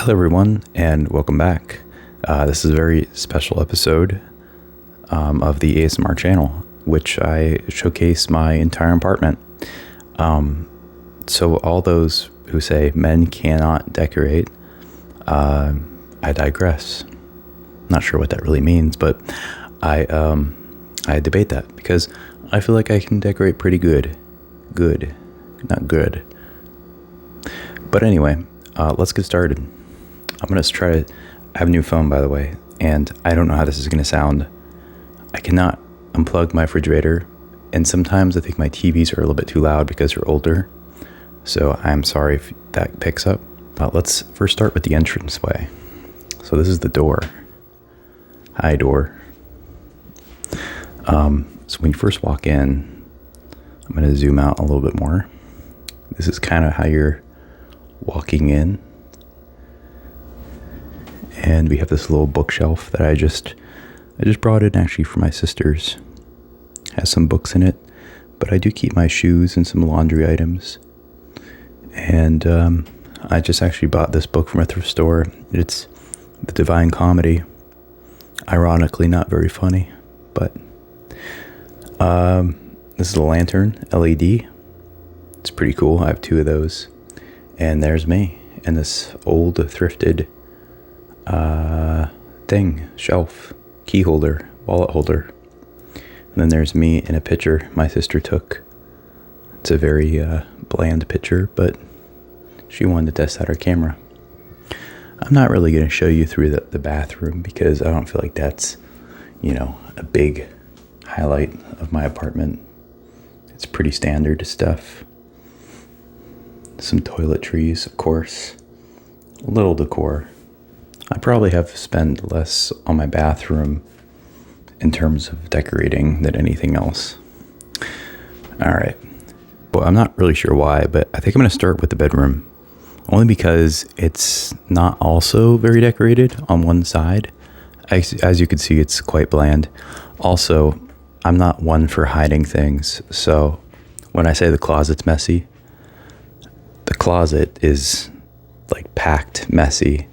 Hello, everyone, and welcome back. This is a very special episode of the ASMR channel, which I showcase my entire apartment. So all those who say men cannot decorate, I digress. Not sure what that really means, but I debate that because I feel like I can decorate pretty good. Good, not good. But anyway, let's get started. I'm going to try to have a new phone, by the way, and I don't know how this is going to sound. I cannot unplug my refrigerator, and sometimes I think my TVs are a little bit too loud because they're older. So I'm sorry if that picks up. Let's first start with the entranceway. So this is the door. Hi, door. So when you first walk in, I'm going to zoom out a little bit more. This is kind of how you're walking in. And we have this little bookshelf that I just brought in actually for my sister's. Has some books in it, but I do keep my shoes and some laundry items. And I just actually bought this book from a thrift store. It's The Divine Comedy. Ironically, not very funny, but this is a lantern, LED. It's pretty cool. I have two of those. And there's me in this old thrifted shelf, key holder, wallet holder. And then there's me in a picture my sister took. It's a very bland picture, but she wanted to test out her camera. I'm not really going to show you through the bathroom because I don't feel like that's, a big highlight of my apartment. It's pretty standard stuff. Some toiletries, of course. A little decor. I probably have spent less on my bathroom in terms of decorating than anything else. All right. Well, I'm not really sure why, but I think I'm going to start with the bedroom. Only because it's not also very decorated on one side. As you can see, it's quite bland. Also, I'm not one for hiding things. So when I say the closet's messy, the closet is like packed messy.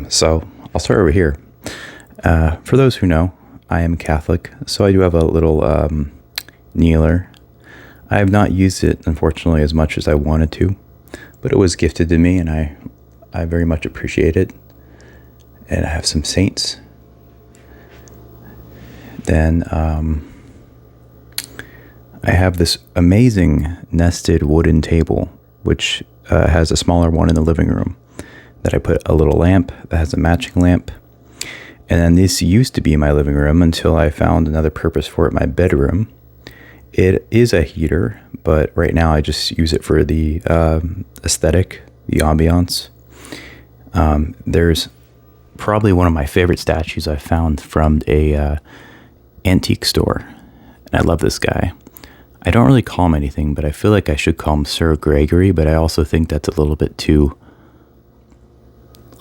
So I'll start over here. For those who know, I am Catholic, so I do have a little kneeler. I have not used it, unfortunately, as much as I wanted to, but it was gifted to me, and I very much appreciate it. And I have some saints. Then I have this amazing nested wooden table, which has a smaller one in the living room. That I put a little lamp that has a matching lamp. And then this used to be my living room until I found another purpose for it, my bedroom. It is a heater, but right now I just use it for the aesthetic, the ambiance. There's probably one of my favorite statues I found from a antique store. And I love this guy. I don't really call him anything, but I feel like I should call him Sir Gregory, but I also think that's a little bit too...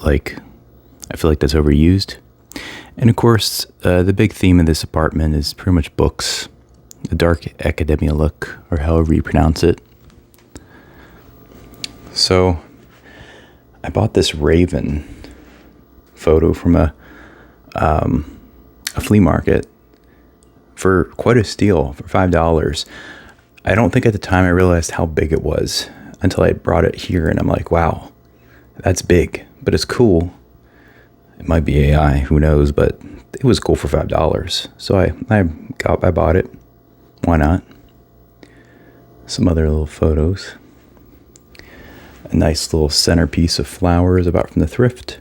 I feel like that's overused. And of course, the big theme of this apartment is pretty much books, the dark academia look, or however you pronounce it. So, I bought this raven photo from a flea market for quite a steal, for $5. I don't think at the time I realized how big it was until I brought it here, and I'm like, wow, that's big. But it's cool. It might be AI, who knows, but it was cool for $5. So I bought it. Why not? Some other little photos. A nice little centerpiece of flowers I bought from the thrift.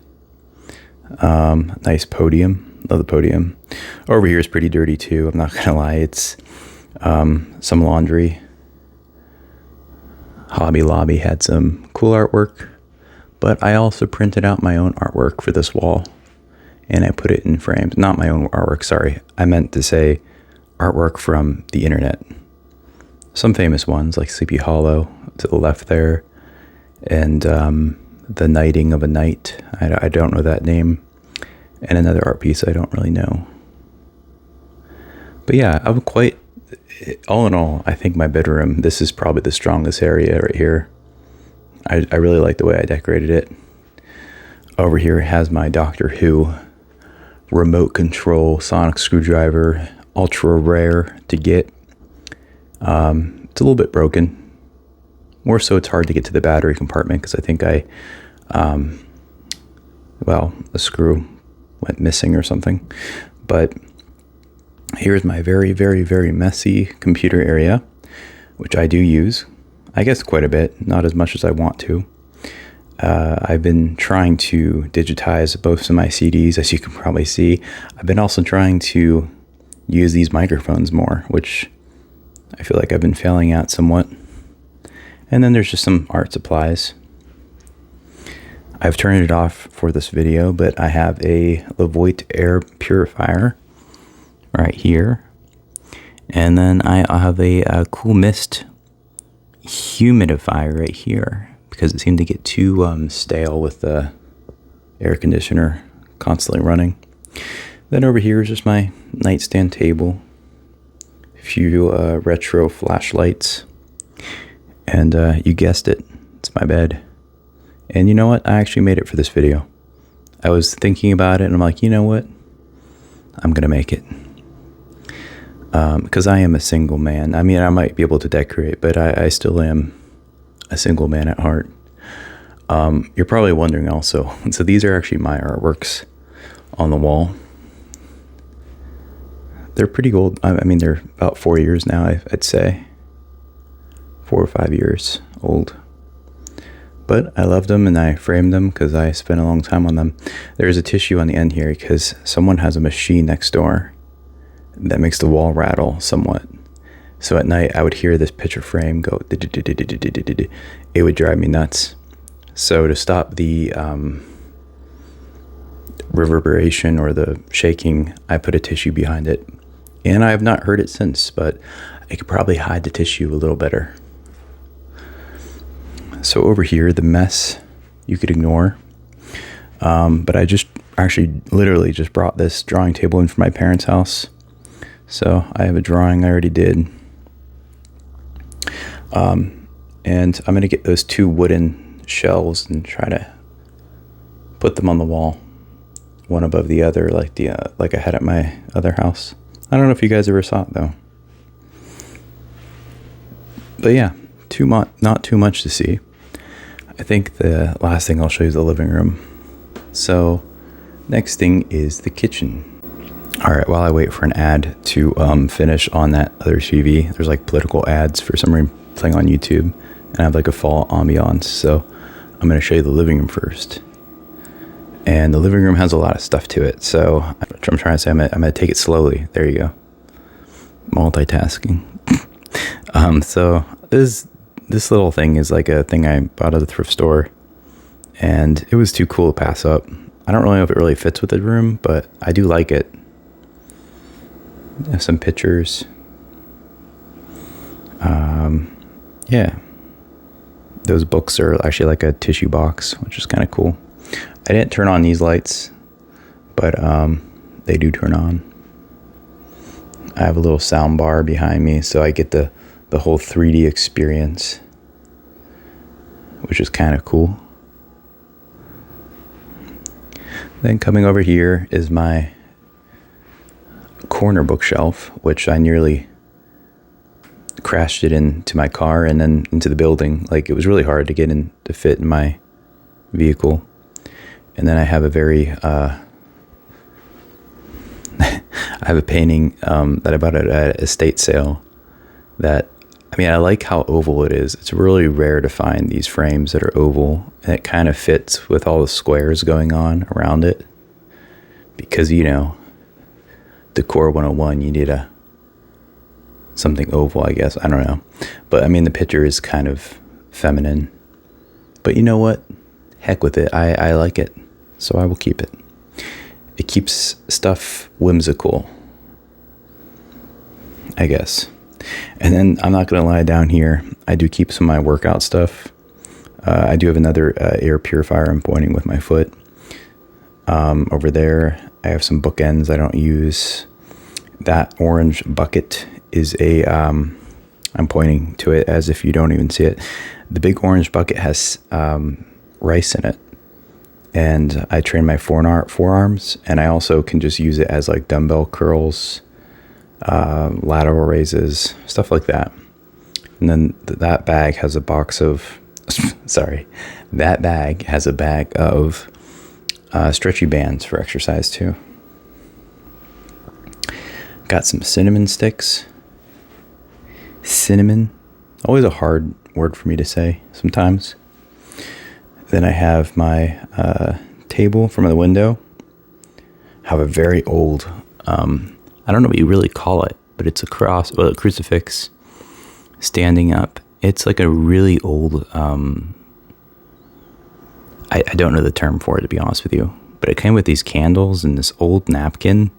Nice podium. Love the podium. Over here is pretty dirty too. I'm not gonna lie. It's some laundry. Hobby Lobby had some cool artwork. But I also printed out my own artwork for this wall, and I put it in frames. Not my own artwork, sorry. I meant to say artwork from the internet. Some famous ones, like Sleepy Hollow to the left there, and The Nighting of a Night. I don't know that name. And another art piece I don't really know. But yeah, I'm quite... All in all, I think my bedroom, this is probably the strongest area right here. I really like the way I decorated it. Over here it has my Doctor Who remote control sonic screwdriver, ultra rare to get. It's a little bit broken. More so it's hard to get to the battery compartment because I think a screw went missing or something. But here's my very, very, very messy computer area, which I do use, I guess, quite a bit, not as much as I want to. I've been trying to digitize both of my CDs, as you can probably see. I've been also trying to use these microphones more, which I feel like I've been failing at somewhat. And then there's just some art supplies. I've turned it off for this video, but I have a Levoit air purifier right here. And then I have a Cool Mist humidifier right here, because it seemed to get too stale with the air conditioner constantly running. Then over here is just my nightstand table, a few retro flashlights, and you guessed it, it's my bed. And you know what? I actually made it for this video. I was thinking about it, and I'm like, you know what? I'm gonna make it. Because I am a single man. I mean, I might be able to decorate, but I still am a single man at heart. You're probably wondering also, so these are actually my artworks on the wall. They're pretty old. I mean, they're about 4 years now, I'd say. 4 or 5 years old. But I loved them and I framed them because I spent a long time on them. There's a tissue on the end here because someone has a machine next door that makes the wall rattle somewhat. So at night I would hear this picture frame go, it would drive me nuts. So to stop the reverberation or the shaking, I put a tissue behind it. And I have not heard it since, but I could probably hide the tissue a little better. So over here, the mess you could ignore. But I just actually literally just brought this drawing table in from my parents' house. So I have a drawing I already did. And I'm going to get those 2 wooden shelves and try to put them on the wall, one above the other, like I had at my other house. I don't know if you guys ever saw it though. But yeah, not too much to see. I think the last thing I'll show you is the living room. So next thing is the kitchen. All right, while I wait for an ad to finish on that other TV, there's like political ads for some reason playing on YouTube, and I have like a fall ambiance. So I'm going to show you the living room first. And the living room has a lot of stuff to it. So I'm trying to say I'm going to take it slowly. There you go. Multitasking. So this little thing is like a thing I bought at the thrift store, and it was too cool to pass up. I don't really know if it really fits with the room, but I do like it. Some pictures. Yeah. Those books are actually like a tissue box, which is kind of cool. I didn't turn on these lights, but they do turn on. I have a little sound bar behind me, so I get the whole 3D experience, which is kind of cool. Then coming over here is my corner bookshelf, which I nearly crashed it into my car and then into the building. Like, it was really hard to get in to fit in my vehicle. And then I have a very I have a painting that I bought at an estate sale that, I mean, I like how oval it is. It's really rare to find these frames that are oval, and it kind of fits with all the squares going on around it. Because, you know, Decor 101, you need something oval, I guess. I don't know. But, I mean, the picture is kind of feminine. But you know what? Heck with it. I like it. So I will keep it. It keeps stuff whimsical, I guess. And then I'm not going to lie, down here, I do keep some of my workout stuff. I do have another air purifier I'm pointing with my foot. Over there, I have some bookends I don't use. That orange bucket is a, I'm pointing to it as if you don't even see it. The big orange bucket has rice in it. and I train my forearms, and I also can just use it as like dumbbell curls, lateral raises, stuff like that. And then that bag has a box of, sorry, that bag has a bag of stretchy bands for exercise too. Got some cinnamon sticks. Cinnamon, always a hard word for me to say sometimes. Then I have my table from the window. I have a very old, I don't know what you really call it, but it's a crucifix standing up. It's like a really old, I don't know the term for it, to be honest with you, but it came with these candles and this old napkin.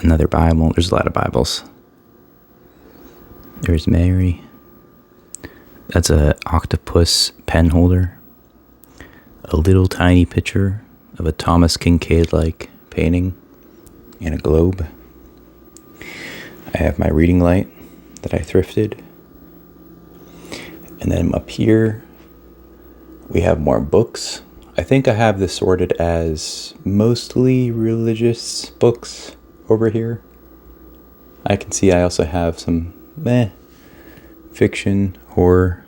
Another Bible. There's a lot of Bibles. There's Mary. That's a octopus pen holder. A little tiny picture of a Thomas Kincaid-like painting and a globe. I have my reading light that I thrifted. And then up here, we have more books. I think I have this sorted as mostly religious books over here. I can see I also have some fiction, horror,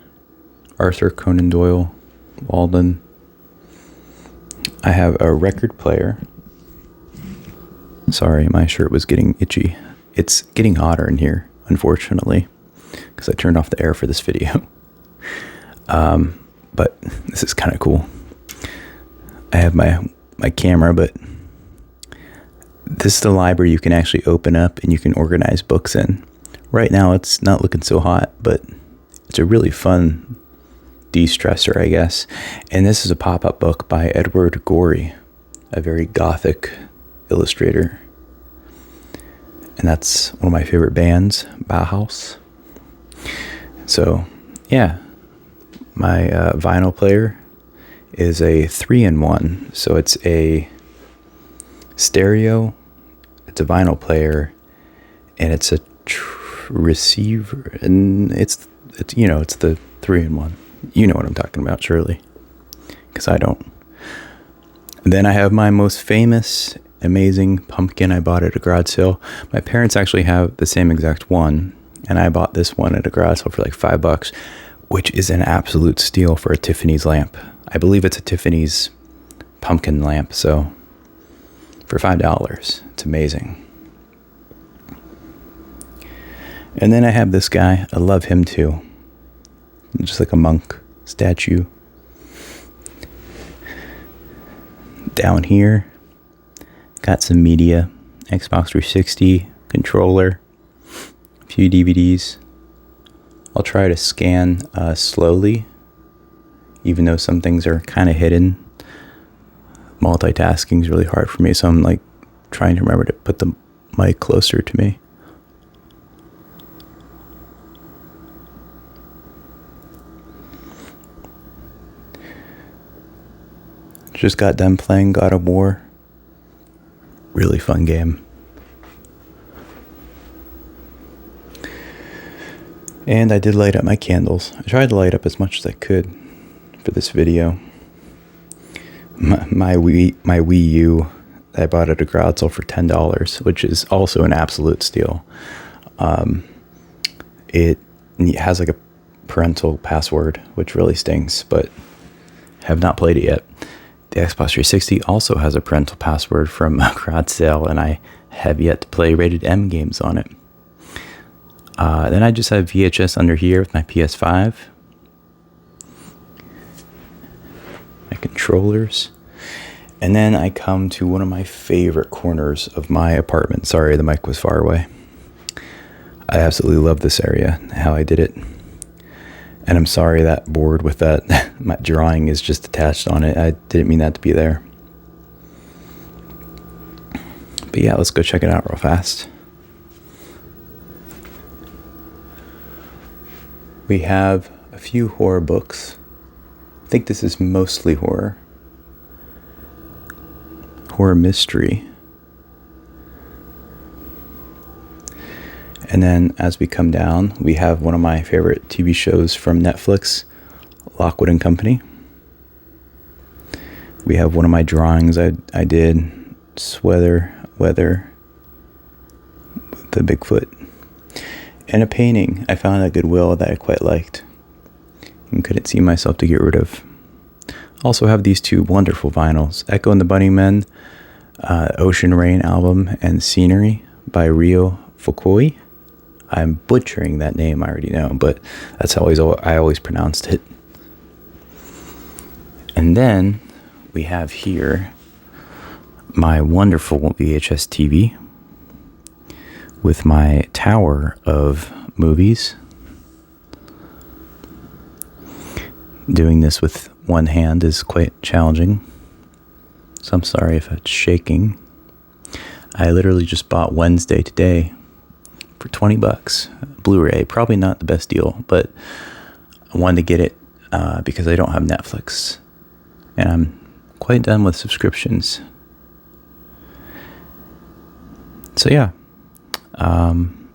Arthur Conan Doyle, Walden. I have a record player. Sorry, my shirt was getting itchy. It's getting hotter in here, unfortunately, because I turned off the air for this video. But this is kind of cool. I have my camera, but this is the library you can actually open up and you can organize books in. Right now it's not looking so hot, but it's a really fun de-stressor, I guess. And this is a pop-up book by Edward Gorey, a very gothic illustrator. And that's one of my favorite bands, Bauhaus. So, yeah, my vinyl player is a 3-in-1. So it's a stereo, it's a vinyl player, and it's a receiver, and it's you know, it's the 3-in-1. You know what I'm talking about, surely, because I don't. And then I have my most famous, amazing pumpkin I bought at a garage sale. My parents actually have the same exact one, and I bought this one at a garage sale for like $5, which is an absolute steal for a Tiffany's lamp. I believe it's a Tiffany's pumpkin lamp, so for $5, it's amazing. And then I have this guy. I love him too. Just like a monk statue. Down here, got some media, Xbox 360, controller, a few DVDs. I'll try to scan slowly, even though some things are kind of hidden. Multitasking is really hard for me, so I'm like trying to remember to put the mic closer to me. Just got done playing God of War. Really fun game. And I did light up my candles. I tried to light up as much as I could for this video. My Wii U I bought at a garage sale for $10, which is also an absolute steal. It has like a parental password, which really stings, but have not played it yet. The Xbox 360 also has a parental password from a garage sale, and I have yet to play rated M games on it. Then I just have VHS under here with my PS5. My controllers. And then I come to one of my favorite corners of my apartment. Sorry, the mic was far away. I absolutely love this area, how I did it. And I'm sorry that board with that my drawing is just attached on it. I didn't mean that to be there. But yeah, let's go check it out real fast. We have a few horror books. I think this is mostly horror. Horror mystery. And then as we come down, we have one of my favorite TV shows from Netflix, Lockwood and Company. We have one of my drawings I did, weather with the Bigfoot. And a painting I found at Goodwill that I quite liked and couldn't see myself to get rid of. Also have these two wonderful vinyls, Echo and the Bunny Men, Ocean Rain album, and Scenery by Rio Fukui. I'm butchering that name, I already know, but that's how I always pronounced it. And then we have here my wonderful VHS TV with my tower of movies. Doing this with one hand is quite challenging, so I'm sorry if it's shaking. I literally just bought Wednesday today for $20, Blu-ray. Probably not the best deal, but I wanted to get it because I don't have Netflix, and I'm quite done with subscriptions. So yeah,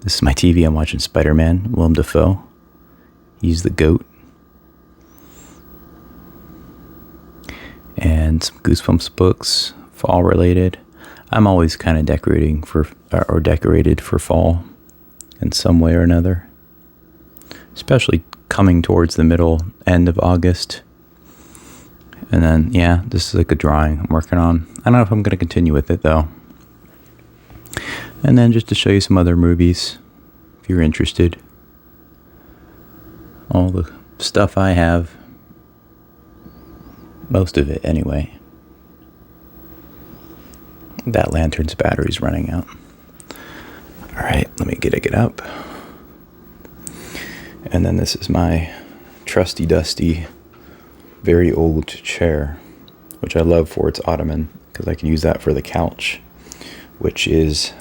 this is my TV. I'm watching Spider-Man, Willem Dafoe. He's the GOAT. And some Goosebumps books, fall related. I'm always kind of decorated for fall in some way or another, especially coming towards the end of August. And then, yeah, this is like a drawing I'm working on. I don't know if I'm going to continue with it though. And then just to show you some other movies, if you're interested. All the stuff I have. Most of it, anyway. That lantern's battery's running out. Alright, let me get it up. And then this is my trusty dusty, very old chair, which I love for its ottoman, because I can use that for the couch, which is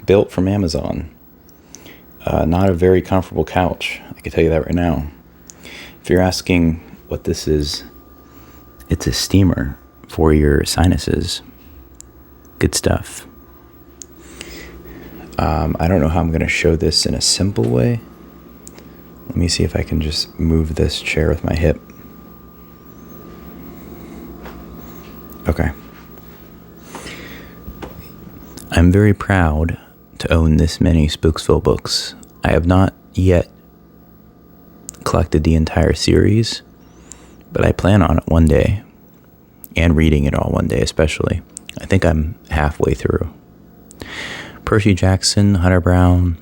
built from Amazon. Not a very comfortable couch, I can tell you that right now. If you're asking what this is, it's a steamer for your sinuses. Good stuff. I don't know how I'm going to show this in a simple way. Let me see if I can just move this chair with my hip. Okay. I'm very proud to own this many Spooksville books. I have not yet collected the entire series, but I plan on it one day, and reading it all one day especially. I think I'm halfway through. Percy Jackson, Hunter Brown,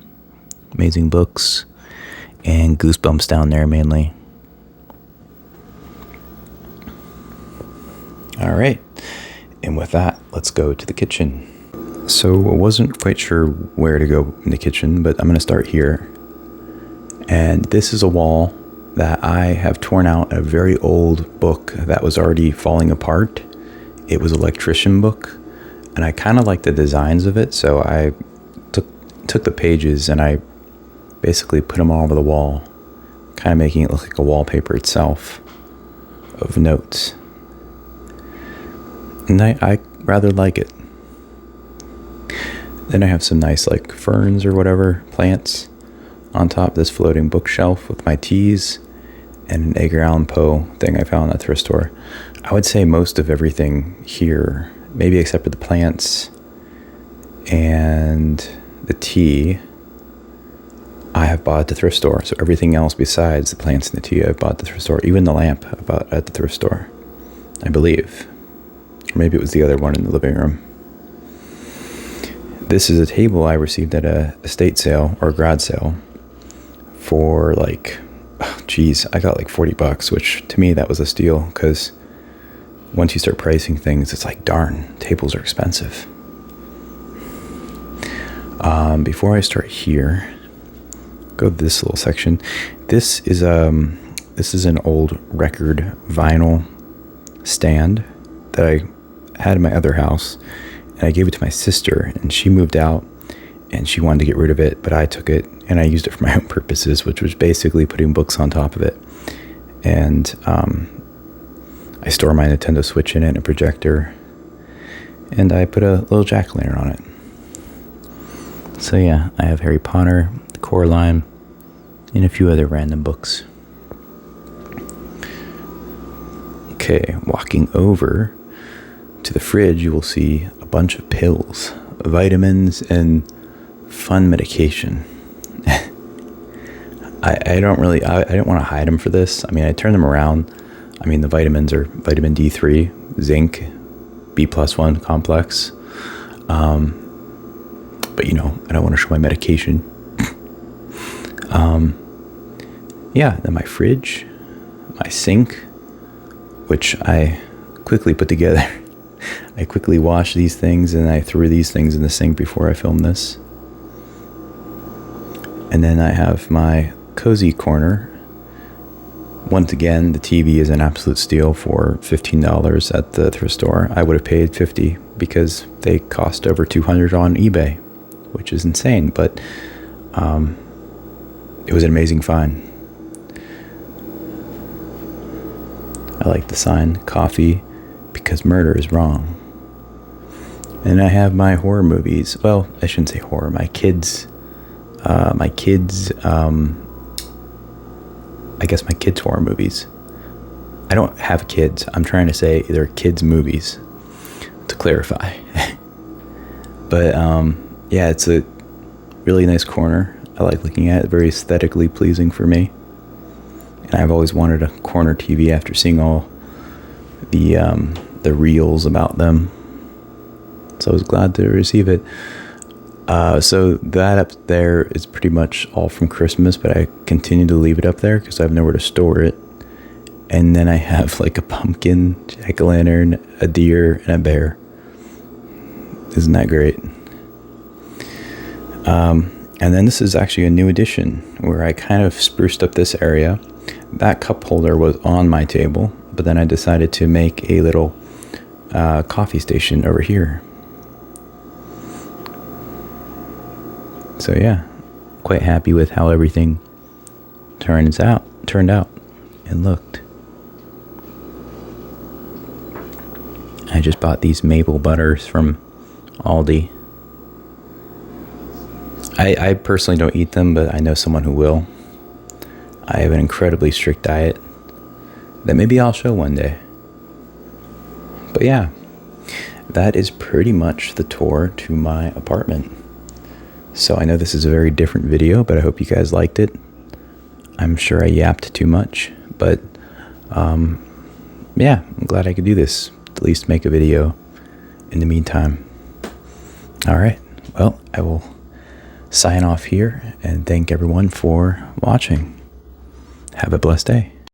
amazing books, and Goosebumps down there mainly. All right, and with that, let's go to the kitchen. So I wasn't quite sure where to go in the kitchen, but I'm going to start here. And this is a wall that I have torn out a very old book that was already falling apart. It was an electrician book, and I kind of like the designs of it, so I took the pages and I basically put them all over the wall, kind of making it look like a wallpaper itself of notes. And I rather like it. Then I have some nice like ferns or whatever, plants on top of this floating bookshelf with my teas and an Edgar Allan Poe thing I found at the thrift store. I would say most of everything here, maybe except for the plants and the tea, I have bought at the thrift store. So everything else besides the plants and the tea I've bought at the thrift store. Even the lamp I bought at the thrift store, I believe. Or maybe it was the other one in the living room. This is a table I received at a estate sale or a garage sale for like, I got like $40, which to me that was a steal, because once you start pricing things, it's like, darn, tables are expensive. Before I start here, go to this little section. This is an old record vinyl stand that I had in my other house, and I gave it to my sister, and she moved out and she wanted to get rid of it, but I took it and I used it for my own purposes, which was basically putting books on top of it. And I store my Nintendo Switch in it, a projector, and I put a little jack-o'-lantern on it. So yeah, I have Harry Potter, Coraline, and a few other random books. Okay, walking over to the fridge, you will see a bunch of pills, vitamins, and fun medication. I don't want to hide them for this. I mean, I turn them around. I mean, the vitamins are vitamin D3, zinc, B+1 complex. But I don't want to show my medication. Then my fridge, my sink, which I quickly put together. I quickly washed these things and I threw these things in the sink before I filmed this. And then I have my cozy corner. Once again, the TV is an absolute steal for $15 at the thrift store. I would have paid $50 because they cost over $200 on eBay, which is insane, but it was an amazing find. I like the sign, coffee, because murder is wrong. And I have my horror movies. Well, I shouldn't say horror. My kids' horror movies. I don't have kids. I'm trying to say they're kids' movies, to clarify. But it's a really nice corner. I like looking at it. Very aesthetically pleasing for me. And I've always wanted a corner TV after seeing all the reels about them. So I was glad to receive it. So that up there is pretty much all from Christmas, but I continue to leave it up there because I have nowhere to store it. And then I have like a pumpkin, jack-o'-lantern, a deer, and a bear. Isn't that great? And then this is actually a new addition where I kind of spruced up this area. That cup holder was on my table, but then I decided to make a little coffee station over here. So yeah, quite happy with how everything turned out and looked. I just bought these maple butters from Aldi. I personally don't eat them, but I know someone who will. I have an incredibly strict diet that maybe I'll show one day. But yeah, that is pretty much the tour to my apartment. So I know this is a very different video, but I hope you guys liked it. I'm sure I yapped too much, but I'm glad I could do this. At least make a video in the meantime. All right, well, I will sign off here and thank everyone for watching. Have a blessed day.